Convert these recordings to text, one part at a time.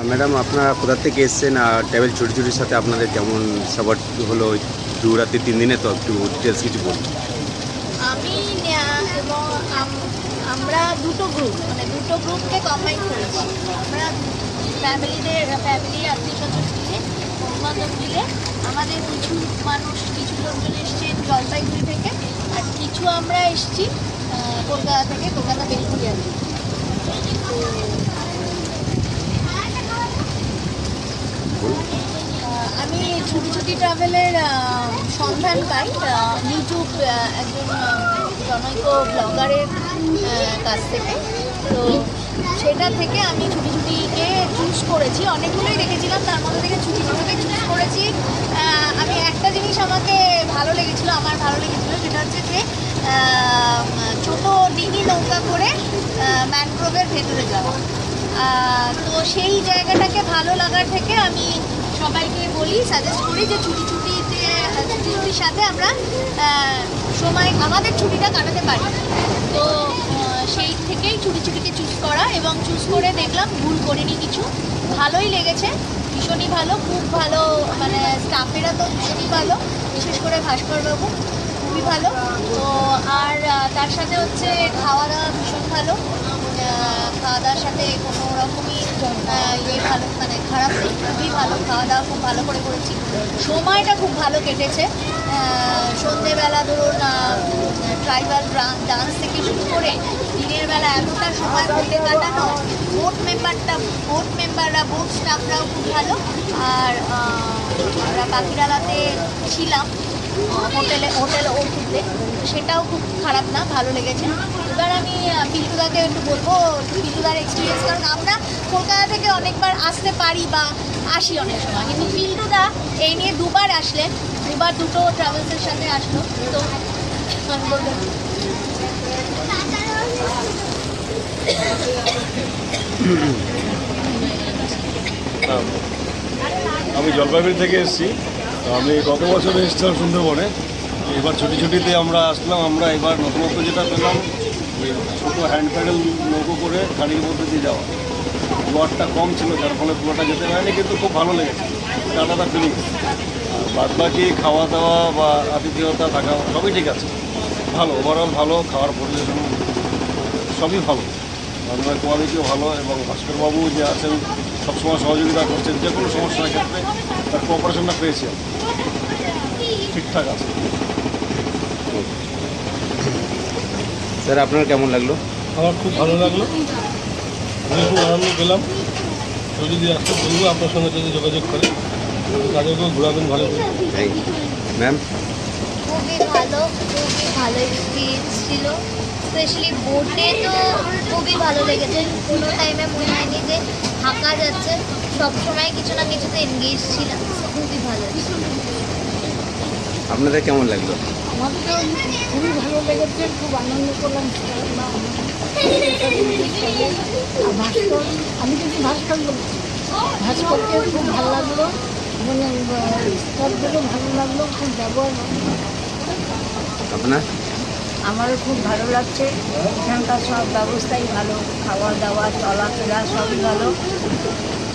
Madam, আপনারা কোথা থেকে এসেছেন আর ট্রাভেল ছুটির সাথে আপনাদের কেমন সাপোর্ট হলো 2 রাতে 3 দিনে? তো একটু ডিটেলস কিছু বলুন। আমি এবং আমরা দুটো গ্রুপকে কম্বাইন করেছি। আমরা ফ্যামিলি আত্মীয় স্বজন মিলে, বন্ধুবান্ধব মিলে, আমাদের কিছু লোকজন এসছেন জলপাইগুড়ি থেকে, আর কিছু আমরা এসছি কলকাতা থেকে, কলকাতা বেলঘরিয়া থেকে। আমি ছুটি ট্রাভেলের সন্ধান পাই ইউটিউব একজন জনৈক ব্লগারের কাছ থেকে। তো সেটা থেকে আমি ছুটিকে চুজ করেছি। অনেকগুলোই দেখেছিলাম, তার মধ্যে থেকে ছুটিকে চুজ করেছি। আমি একটা জিনিস আমার ভালো লেগেছিলো, সেটা হচ্ছে যে ছোটো ডিঙি নৌকা করে ম্যানগ্রোভের ভেতরে যাওয়া। তো সেই জায়গাটাকে ভালো লাগার থেকে আমি সবাইকে সাজেস্ট করি যে ছুটির সাথে আমরা আমাদের ছুটিটা কাটাতে পারি। তো সেই থেকেই ছুটিকে চুজ করা, এবং চুজ করে দেখলাম ভুল করিনি কিছু। ভালোই লেগেছে, ভীষণই ভালো, খুব ভালো। মানে স্টাফেরা তো ভীষণই ভালো, বিশেষ করে ভাস্করবাবু খুবই ভালো। তো আর তার সাথে হচ্ছে খাওয়া দাওয়া ভীষণ ভালো। খাওয়া দাওয়ার সাথে কোনো রকমই ভালো, মানে খারাপ নেই, খুবই ভালো। খাওয়া দাওয়া খুব ভালো করে করেছি, সময়টা খুব ভালো কেটেছে। সন্ধেবেলা ধরুন ট্রাইবাল ডান্স থেকে শুরু করে দিনের বেলা এতটা সময় বলতে কাটানো। বোট মেম্বাররা বোট স্টাফরাও খুব ভালো। আর আমরা পাখিরালাতে ছিলাম হোটেলে ওষুধে, সেটাও খুব খারাপ না, ভালো লেগেছে। এবার আমি পিন্টুদাকে একটু বলবো পিন্টুদার এক্সপিরিয়েন্স, কারণ আমরা কলকাতা থেকে অনেকবার আসতে পারি বা আসি অনেক সময়, কিন্তু পিন্টুদা এই নিয়ে দুবার আসলেন, দুটো ট্রাভেলসের সাথে আসলো। তো বলবেন। আমি জলপাইগুড়ি থেকে এসেছি। আমি গত বছর এসেছিলাম সুন্দরবনে, এবার ছুটিতে আমরা আসলাম। আমরা এবার নতুনত্ব যেটা পেলাম, ওই ছোটো হ্যান্ড প্যাডেল নৌকো করে খাড়ির মধ্যে দিয়ে যাওয়া। লোয়ারটা কম ছিল, যার ফলে পুরোটা যেতে পারেনি, কিন্তু খুব ভালো লেগেছে, আলাদা ফিলিংস। বাদ বাকি খাওয়া দাওয়া বা আতিথেয়তা থাকা সবই ঠিক আছে, ভালো, ওভারঅল ভালো। খাওয়ার পরিবেশন সবই ভালো, রান্নার কোয়ালিটিও ভালো, এবং ভাস্করবাবু যে আছেন সবসময় সহযোগিতা করছেন, যে কোনো সমস্যার ক্ষেত্রে তার কোঅপারেশনটা পেয়েছি, ঠিকঠাক আছে। স্যার, আপনার কেমন লাগলো? আমার খুব ভালো লাগলো, আমি খুব আনন্দ পেলাম। কেউ যদি আসতে বলবো আপনার সঙ্গে যদি যোগাযোগ করে, তাদেরকেও ঘোরাবেন ভালো করে। ম্যাম, খুবই ভালো এক্সপিরিয়েন্স ছিল। স্পেশালি বোটে তো খুবই ভালো লেগেছে। কোনো টাইমে মনে হয়নি যে ফাঁকা যাচ্ছে, সবসময় কিছু না কিছুতে এনগেজ ছিলাম। খুবই ভালো। আপনাদের কেমন লাগলো? আমাদের খুবই ভালো লেগেছে, খুব আনন্দ করলাম। আর ভাস্কর, আমি কিন্তু ভাস্কর বলছি, ভাস্করকে খুব ভালো লাগলো, মানে স্টাফগুলো ভালো লাগলো, খুব ব্যবহার। আপনার? আমারও খুব ভালো লাগছে, এখানকার সব ব্যবস্থাই ভালো, খাওয়া দাওয়া চলাফেরা সবই ভালো,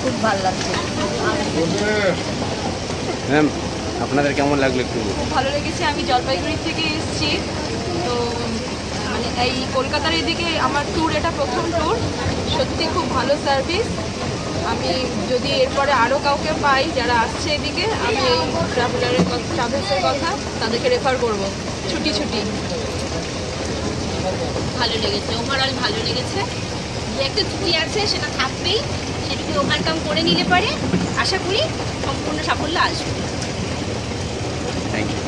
খুব ভালো লাগছে। ম্যাম, আপনাদের কেমন লাগলো একটু? খুব ভালো লেগেছে। আমি জলপাইগুড়ি থেকে এসেছি, তো মানে এই কলকাতার এদিকে আমার ট্যুর, এটা প্রথম ট্যুর। সত্যি খুব ভালো সার্ভিস। আমি যদি এরপরে আরও কাউকে পাই যারা আসছে এদিকে, আমি এই ট্রাভেলসের কথা তাদেরকে রেফার করব। ছুটি ভালো লেগেছে, ওভারঅল ভালো লেগেছে। যে একটা ছুটি আছে সেটা থাকবেই, সেটাকে ওভারকাম করে নিলে পারে আশা করি সম্পূর্ণ সাফল্য আসবে। Thank you.